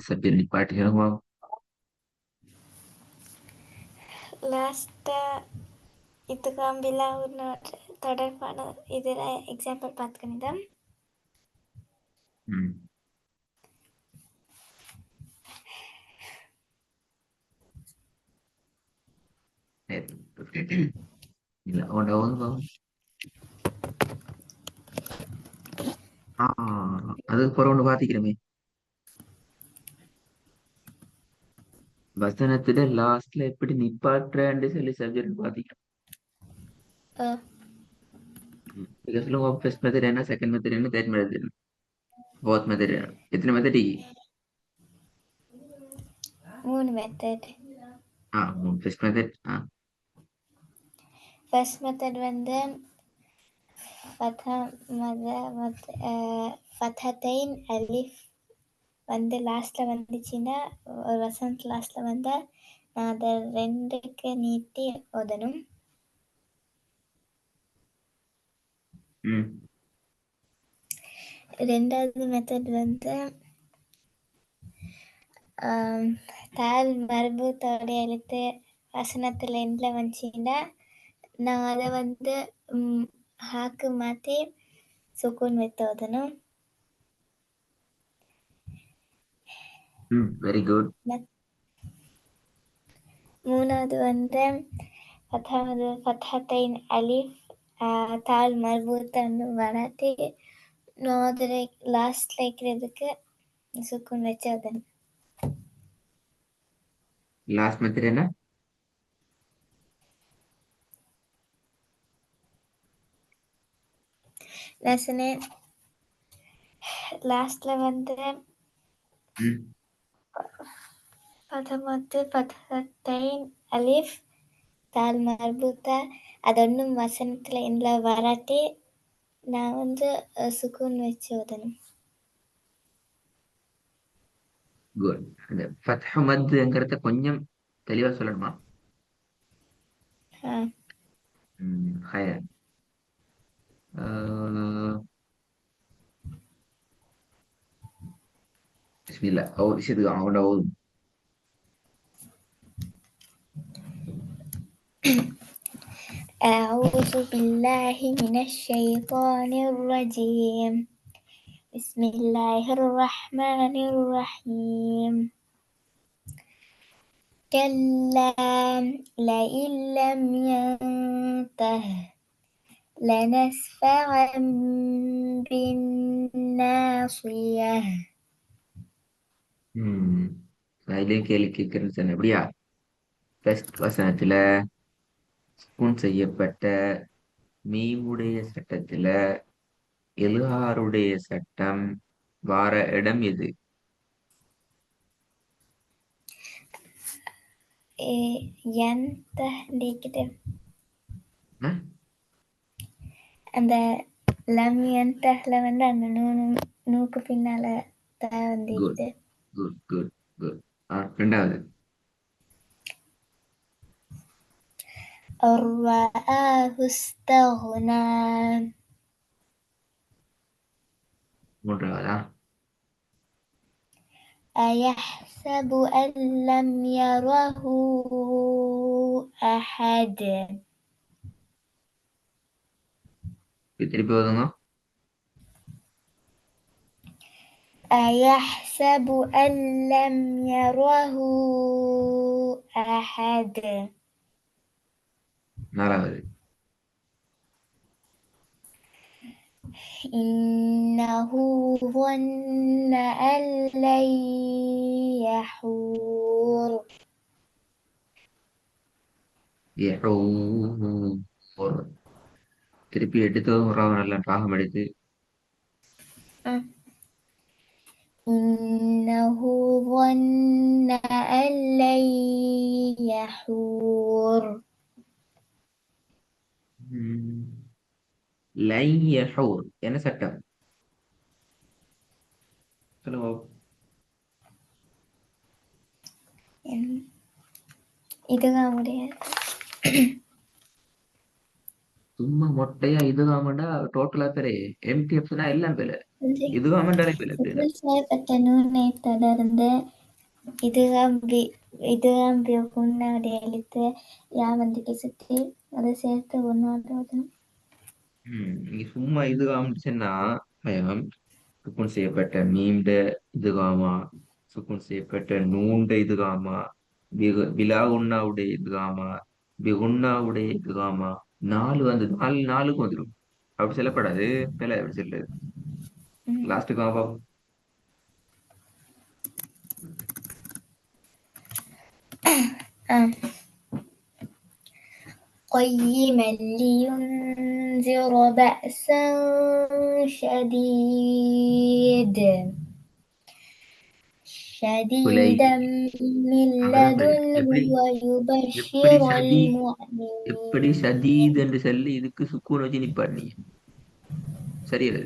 Subject நிப்பாட்டிக்கிறோமா? லாஸ்ட்டாக இதுக்காம் விழாவுன்னு தொடர்பான இதில் எக்ஸாம்பிள் பார்த்துக்கணிதம். ம். இல்ல உண்டா அது புறம் பாத்திக்கிறமே. வசனத்துல லாஸ்ட்ல எப்படி நிப்பாட்டுறேன்னு சொல்லி சப்ஜெக்ட் பாத்திக்கிறோம். நீங்க சொல்லுங்க, ஃபர்ஸ்ட் மெத்தட் என்ன, செகண்ட் மெத்தட் என்ன, தேர்ட் மெத்தட் என்ன, ஃபோர்த் மெத்தட் என்ன? எத்தனை method? 3 method. First method. First method வந்து ஃபதத்தைன் அலிஃப் வந்து லாஸ்ட்டில் வந்துச்சுன்னா, ஒரு வசனத்து லாஸ்ட்டில் வந்தால் நான் அதை 2க்கு நீட்டி ஓதணும். ரெண்டாவது மெத்தட் வந்து தால் மரபுத்தோடைய எழுத்து வசனத்தில் எண்டில் வந்துச்சுன்னா நான் அதை வந்து ஹாக்கு மாற்றி சுக்கூன் வைத்து ஓதணும். Very good. மூணாவது வந்து ஃபதத்தைன் அலிஃப் தால் மர்பூத்தன்னு வராட்டி நோதரை லாஸ்ட்ல இருக்கிறதுக்கு சுக்கூன் வச்சு ஓதணும். லாஸ்ட் மெத்தட் என்ன? லாஸ்ட்ல வந்து ஃபதத்தைன் அலிஃப் தால் மர்பூத்தா அதொன்னும் வசனத்தில் எண்டில் வராட்டி நான் வந்து சுக்கூன் வச்சு ஓதணும். குட். அந்த ஃபத்ஹ மத்ங்கிறத கொஞ்சம் தெளிவா சொல்லணுமா? ஹயர். பிஸ்மில்லா. விஷயத்துக்கு அவனோட ஓதும். أعوذ بالله من الشيطان الرجيم. بسم الله الرحمن الرحيم. كلا لئن لم ينته لنسفعا بالناصية. அதுலயும் கேள்வி கேட்கறேன்னு சொன்ன எப்படியா? ஃபர்ஸ்ட் வசனத்துல ஸ்பூன் செய்யப்பட்ட மீமுடைய சட்டத்துல எழுகாருடைய சட்டம் வார இடம் எது? அந்த லம் என்தஹ்ல வந்து அந்த நூக்கு பின்னால குட் வந்துடுது. Good good good. ரெண்டாவது الرآه استغنى. மூன்றாவதா? أيحسب أن لم يره أحد. திருப்பி ஓதுங்க. أيحسب أن لم يره أحد. நாலாவது إنه ظن أن لن يحور. திருப்பி எடுத்து நல்லா பாகம் எடுத்து. إنه ظن أن لن يحور. லை யஹூர் என்ன சட்டம் சொல்லுங்க. இதுதான் முடியாது. சும்மா மொட்டையா இதுகாமண்டா டோட்டலா பேரு எம்டி ஆப்ஷனா எல்லாம் பேரு இதுகாமண்டாலே பேரு பேரு சுக்குள் செய்யப்பட்ட நூனை தொடர்ந்து இதுகாம் இதுகாம் குன்னோட எழுத்து யா வந்து சுற்றி அதை சேர்த்து ஒன்னோட நீங்க சும்மா இதுகாமச்சுன்னா பயம் சுக்குன் செய்யப்பட்ட மீம்ட இதுகாமா சுக்குன் செய்யப்பட்ட நூண்ட இதுகாமா விலா உண்ணாவுடைய இதுகாமா உண்ணாவுடைய இதுகாமா நாலு வந்து நாலு நாலுக்கும் வந்துடும் அப்படி சொல்லப்படாது மேல எப்படி சொல்லுது லாஸ்ட்டுக்கு வாப்பா قيما لينذر بأسا குலை شديدا من அங்கதான் பாரு. لدنه எப்படி எப்படி ويبشر சதி எப்படி المؤمنين. சதீத் என்று சொல்லி இதுக்கு சுக்கூன் வச்சு நிப்பாட்டினீங்க சரியாது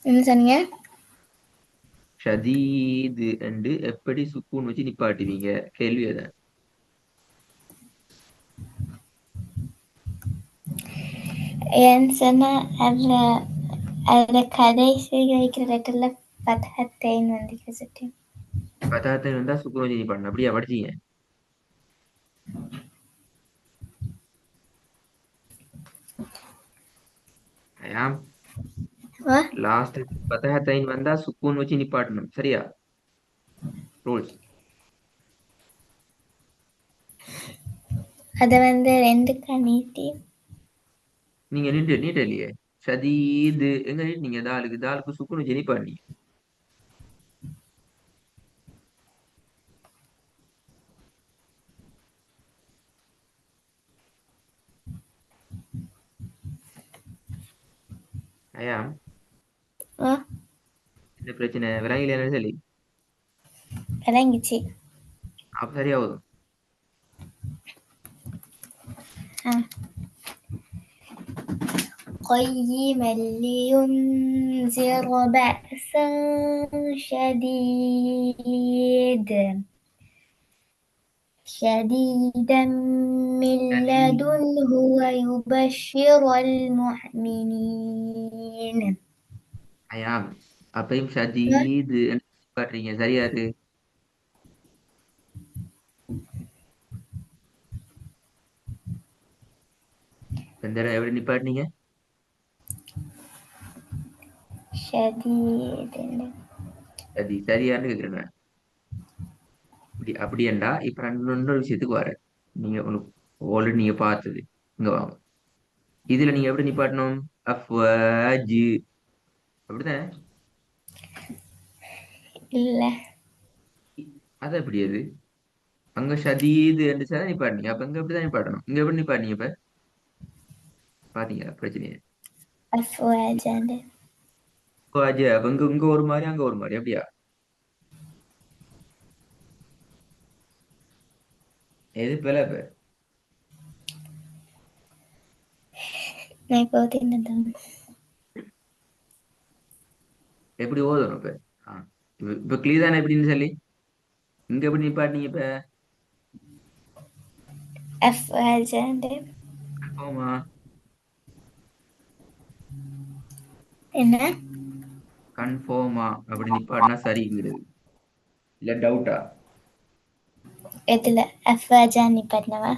என்ன சொன்னீங்க? ஷதீது என்று எப்படி சுக்கூன் வச்சு நிப்பாட்டுவீங்க கேள்வி அதான் ஏன்னு சொன்னா அதுல கடைசி வைக்கிற லெட்டர்ல பதஹத்தைன் வந்து சுற்றி பதார்த்தம் இருந்தா சுக்கூன் வச்சு நிப்பாட்டணும் அப்படியா படிச்சீங்க ஐயாம் லாஸ்ட் பதார்த்தைன் வந்தா சுக்கூன் வச்சு நிப்பாட்டணும் சரியா ரூல்ஸ் அத வந்து ரெண்டுக்கா நீட்டி நீங்க நீட்ட இல்லையே ஷதீது எங்க நீங்க தாலுக்கு சுக்கூன் வச்சு நிப்பாட்டினீங்க ஐயாம் இந்த பிரச்சனை விலங்கில என்ன சொல்லி விளங்கிச்சு. அப்ப சரியாகுது قيما لينذر بأسا شديدا من لدنه ويبشر المؤمنين. ஐயாம் அப்பயும் ஷதீது நிப்பாட்டுறீங்க சரியாது இந்த தடவை எப்படி நிப்பாட்டினீங்க شديد சரியான்னு கேக்குறேன் அப்படியேண்டா இப்ப இன்னொரு விஷயத்துக்கு வர நீங்க ஆல்ரெடி நீங்க பார்த்தது இங்க வாங்க இதுல நீங்க எப்படி நிப்பாட்டணும் அஃப்வாஜ் அப்படித்தானே இல்ல அது எப்படி அது அங்க ஷதீது என்று சார் நிப்பாட்டினீங்க அப்ப இங்க எப்படிதான் நிப்பாட்டணும் இங்க எப்படி நிப்பாட்டினீங்க இப்ப பாத்தீங்களா பிரச்சனையே أفواجا. அஃப்வாஜ் அப்ப இங்க இங்க ஒரு மாதிரி அங்க ஒரு மாதிரி அப்படியா எது பிளவு நான் இப்போ தின்னதான் எப்படி ஓதணும் இப்ப ஆ. இப்ப கிளியர் தானே எப்படின்னு சொல்லி இங்க எப்படி நிப்பாட்டினீங்க இப்ப أفواجا. கன்ஃபார்மா என்ன கன்ஃபார்மா அப்படி நிப்பாட்டினா சரிங்கிறது இல்ல டவுட்டா எதுல அஃப்வாஜா நிப்பாட்டினவா?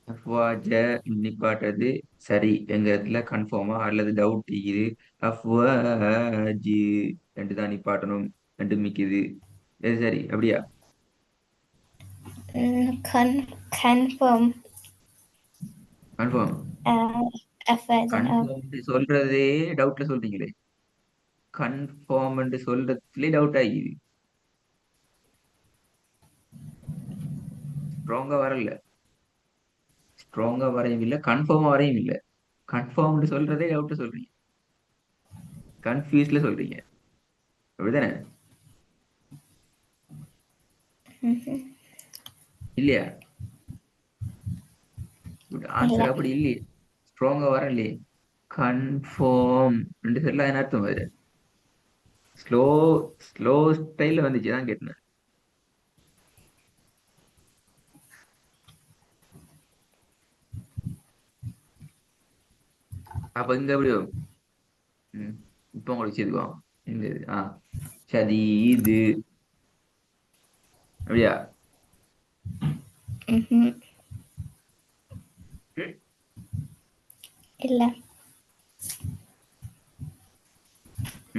அஃப்வாஜ நிப்பாட்டது சரி எங்க இடத்துல கன்ஃபார்மா அல்லது டவுட் இது அஃப்வாஜி ரெண்டு தான் நிப்பாட்டணும் ரெண்டு மிக்குது இது சரி அப்படியா கன்ஃபார்ம் கன்ஃபார்ம் அஃப்வாஜா. கன்ஃபார்ம் சொல்றதே டவுட்ல சொல்றீங்களே கன்ஃபார்ம் சொல்றதுலயே டவுட் ஆகிது ஸ்ட்ராங்கா வரல ஸ்ட்ராங்கா வரையும் இல்ல கன்ஃபார்மா வரையும் இல்ல கன்ஃபார்ம் சொல்றதே டவுட் சொல்றீங்க கன்ஃபியூஸ்ல சொல்றீங்க அப்படிதானே இல்லையா ஆன்சர் அப்படி இல்லையே ஸ்ட்ராங்கா வரலையே கன்ஃபார்ம் சொல்ல என்ன அர்த்தம் வருது ஸ்லோ ஸ்லோ ஸ்டைல்ல வந்துச்சு தான் கேட்டேன் அப்ப இங்க எப்படி வரும்? ம். இப்ப உங்களுக்கு செய்துக்குவோம். இந்த இது சரி இது அப்படியா? ம்ஹும். ம். இல்ல.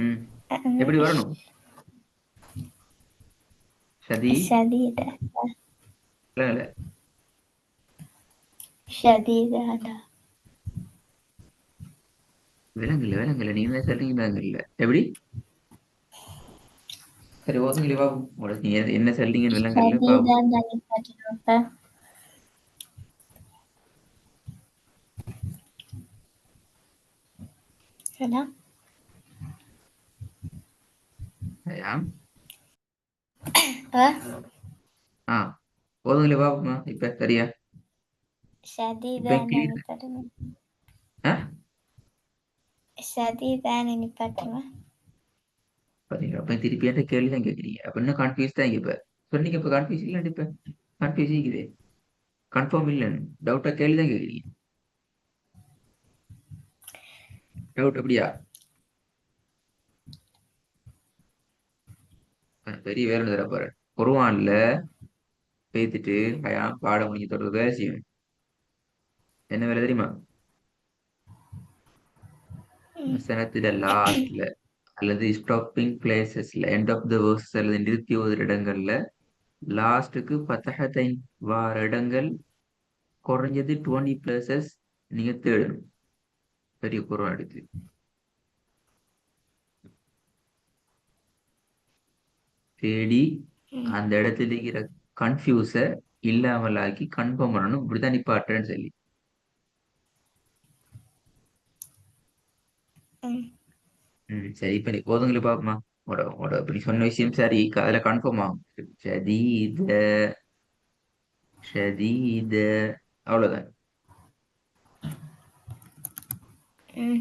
ம். ம். எப்படி வரணும்? சதி ஷதீத. இல்ல இல்ல. ஷதீதாடா. விலங்குல விலங்குல நீங்க தான் சொல்றீங்க விலங்குல எப்படி? சரி ஓதுங்களே பாப்போம். உங்களுக்கு நீங்க என்ன சொல்றீங்கன்னு விலங்குல பாப்போம். ஷதீதான் தானே காட்டணும் இப்ப. ஹலோ. சரியா? ஆ ஆ ஓதுங்களே பாப்போமா இப்ப சரியா? இப்ப ஷதீதான் தானே கிளியர். காட்டணும். ஆ ஷதீதான் நிப்பாட்டுமா. பாத்தீங்களா? அப்ப திருப்பி என்கிட்ட கேள்வி தான் கேட்குறீங்க. அப்ப இன்னும் கன்ஃபியூஸ் தான் இப்ப. சொன்னீங்க இப்ப கன்ஃபியூஸ் இல்லைன்னு இப்ப கன்ஃபியூஸ் இருக்குது. கன்ஃபார்ம் இல்லைன்னு டவுட்டா கேள்வி தான் கேட்குறீங்க. டவுட் அப்படியா? பெரிய வேலை தர போறேன். குர்ஆன்ல பேத்துட்டு பாடம் முடிஞ்சு தொடர்ந்து வேலை செய்யணும். என்ன வேலை தெரியுமா? ம். வசனத்துல லாஸ்ட்ல அல்லது ஸ்டாப்பிங் பிளேசஸ்ல எண்ட் ஆஃப் த வேர்ஸ் அல்லது நிறுத்தி ஓதுற இடங்கள்ல லாஸ்ட்டுக்கு பத்தகத்தை வார இடங்கள் குறைஞ்சது 20 பிளேசஸ் நீங்க தேடணும். பெரிய குர்ஆன் எடுத்து தேடி ம். அந்த இடத்துல இருக்கிற கன்ஃபியூஸ இல்லாமலாக்கி கன்ஃபார்ம் பண்ணணும். இப்படிதான் நிப்பாட்டுறேன்னு சொல்லி. ம். சரி இப்ப நீ போதுங்களை பாப்போமா? உட உட இப்ப நீ சொன்ன விஷயம் சரி அதுல கன்ஃபார்ம் ஆகும். ஷதீத ஷதீத அவ்வளவுதான். ம்.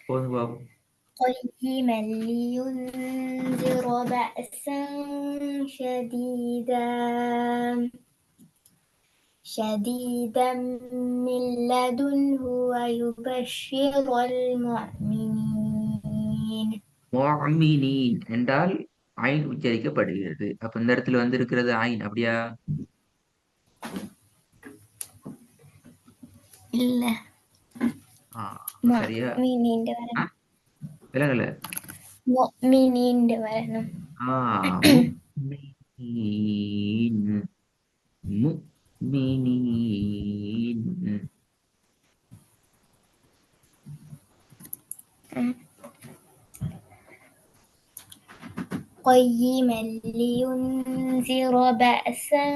போதும் பாப்போம். قيما لينذر بأسا شديدا من لدنه ويبشر المؤمنين. முஅ்மினீன் என்றால் ஐன் உச்சரிக்கப்படுகிறது. அப்ப இந்த இடத்துல வந்து இருக்கிறது ஐன் அப்படியா? இல்ல. ஆ, சரியா? مؤمنين ஆ, வரணும். விலங்கல. مؤمنين வரணும். முஃமினீன் முஃமினீன். قيما لينذر بأسا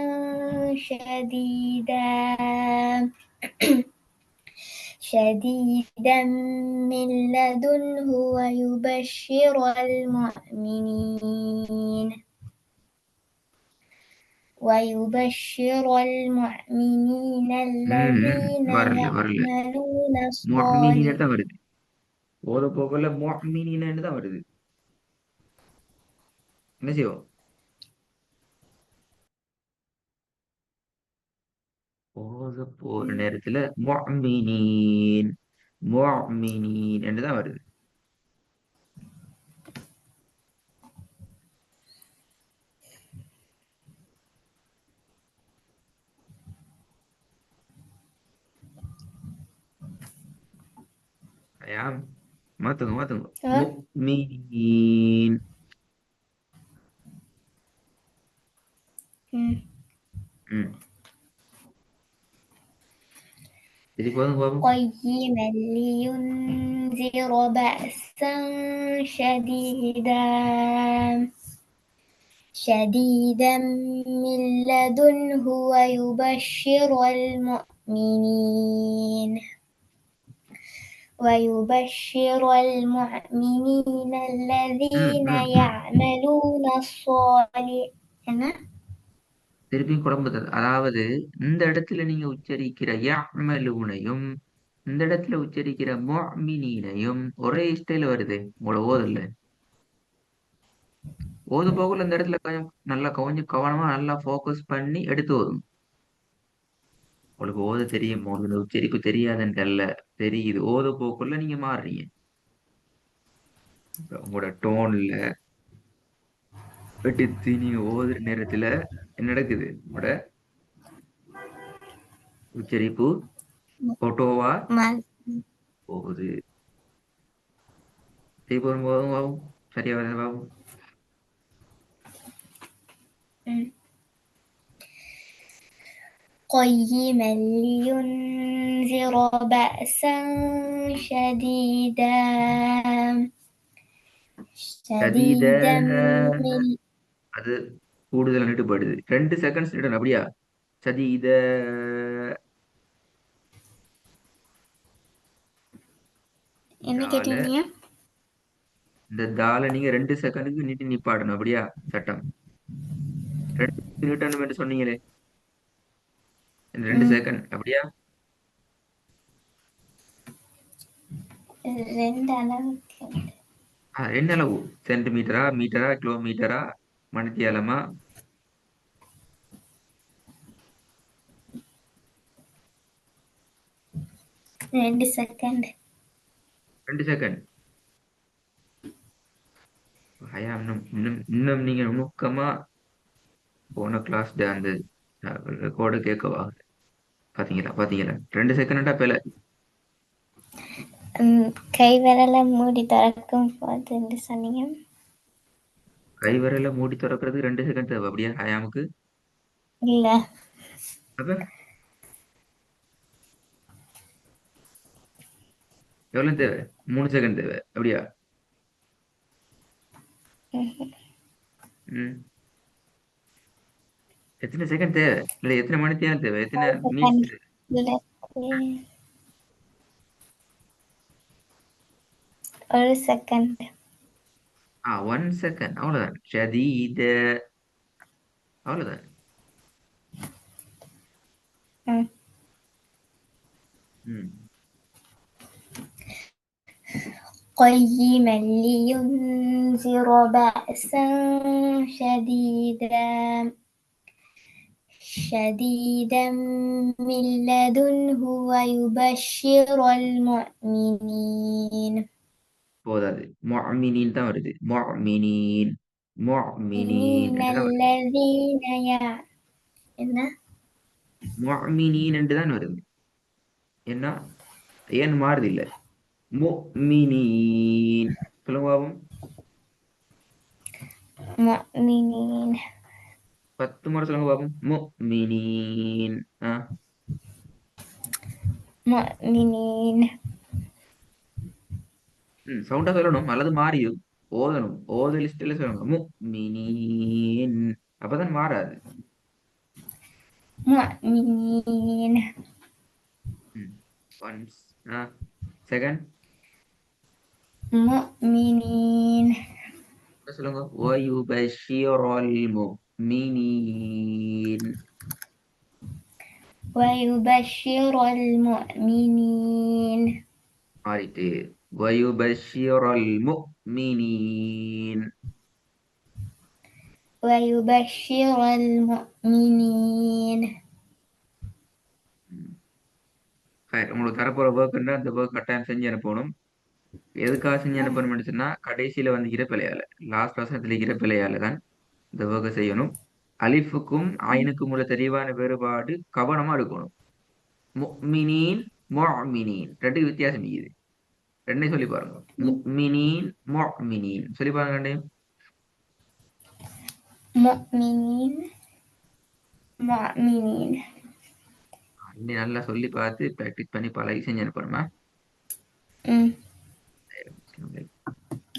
شديدا من لدنه ويبشر المؤمنين الذين வரல வரல. يعملون முஃமினீன் الصالحات. தான் வருது. ஓத போகல முஃமினீன் தான் வருது. என்ன செய்வோம்? ஓத போற நேரத்துல முஃமினீன் முஃமினீன் என்று தான் வருது. ஐயா மாத்துங்க மாத்துங்க. முஃமினீன். ம் சரி போதும் பாப்போம். قيما لينذر بأسا شديدا من لدنه ويبشر المؤمنين الذين ம் يعملون الصالحات. திருப்பியும் குழம்புது. அதாவது இந்த இடத்துல நீங்க உச்சரிக்கிற யஅமலூனையும் இந்த இடத்துல உச்சரிக்கிற முஃமினீனையும் ஒரே ஸ்டைல வருது உங்களோட ஓதல்ல. ஓது போகல இந்த இடத்துல கொஞ்சம் நல்லா கொஞ்சம் கவனமா நல்லா ஃபோக்கஸ் பண்ணி எடுத்து ஓதும். உங்களுக்கு ஓத தெரியும், உங்களுக்கு இந்த உச்சரிப்பு தெரியாதுன்றல்ல, தெரியுது. ஓத போக்குள்ள நீங்க மாறுறீங்க. இப்ப உங்களோட டோன்ல எடுத்து நீங்க ஓதுற நேரத்துல என்ன நடக்குது? உங்களோட உச்சரிப்பு ஆட்டோவா மா- போகுது. போதும் போதும் ஆகும். சரியா வருது பாபு. ம். قيما لينذر بأسا شديدا சதீத شديدا من அது கூடுதல் நீட்டுப்படுது. 2 செகண்ட்ஸ் நீட்டணும் அப்படியா? சதீத என்ன தால கேட்டீங்க? இந்த தால நீங்க 2 செகண்டுக்கு நீட்டி நிப்பாடணும் அப்படியா? சட்டம் 2 நீட்டணும் என்று சொன்னீங்களே, இந்த 2 செகண்ட் அப்படியா? ரெண்டு அளவுக்கு என்ன அளவு? சென்டிமீட்டரா, மீட்டரா, கிலோமீட்டரா, மணித்தியாலமா? 2 செகண்ட். 2 செகண்ட். ஹயா, இன்னும் இன்னும் இன்னும் நீங்க நுணுக்கமா போன கிளாஸ் அந்த ரெக்கார்டு கேட்கவா? பாத்தீங்களா பாத்தீங்களா? 2 செகண்டா பேல. கை விரலை மூடி திறக்கும் போது சொன்னீங்க. கை விரல மூடி திறக்கிறதுக்கு 2 செகண்ட் தேவை அப்படியா ஹயாமுக்கு? இல்ல, அப்ப எவ்வளவு தேவை? 3 செகண்ட் தேவை அப்படியா? ம். எத்தனை செகண்ட் தேவை? இல்ல எத்தனை மணித்தியாலம் தேவை? எத்தனை மினிட்ஸ் செகண்ட். தேவை? இல்ல, 1 செகண்ட். 1 செகண்ட் அவ்வளவுதான். ஷதீத அவ்வளவுதான். ம். قيما لينذر بأسا شديدا شديدا من لدنه ويبشر المؤمنين போதாது. முஅ்மினீன் தான் வருது. முஅ்மினீன் முஅ்மினீன் من என்று தான் வருது. الذين என்ன முஅ்மினீன் என்று தான் வருது. என்ன ஏன் மாறுது இல்ல? முஃமினீன் சொல்லுங்க பாப்போம். مؤمنين 10 முறை சொல்லுங்க பாப்போம். முஃமினீன். مؤمنين சவுண்டா சொல்லணும் அல்லது மாறியும் ஓதணும். ஓத லிஸ்ட்ல சொல்லணும். முஃமினீன் அப்பதான் மாறாது. مؤمنين ஒன்ஸ். செகண்ட் مؤمنين சொல்லுங்க. வயுபஷிரல் முஃமினீன். ويبشر المؤمنين மாறிட்டு வயுபஷிரல் முஃமினீன். ويبشر المؤمنين சரி, உங்களுக்கு தரப்போற ஒர்க்னா அந்த ஒர்க் கட்டாயம் செஞ்சு அனுப்பணும். எதுக்காக செஞ்சு அனுப்பணும்னு சொன்னா கடைசியில வந்து இறப்பிலையால, லாஸ்ட் வசனத்துல இறப்பிலையால தான் இந்த ஒர்க்கை செய்யணும். அலிஃபுக்கும் ஐனுக்கும் உள்ள தெளிவான வேறுபாடு கவனமா இருக்கணும். முஃமினீன் முஃமினீன் ரெண்டுக்கு வித்தியாசம் இருக்குது. ரெண்டையும் சொல்லி பாருங்க. முஃமினீன் முஃமினீன் சொல்லி பாருங்க ரெண்டையும். مؤمنين مؤمنين ரெண்டையும் நல்லா சொல்லி பார்த்து ப்ராக்டிஸ் பண்ணி பழகி செஞ்சு அனுப்பணுமா? ம். சரி.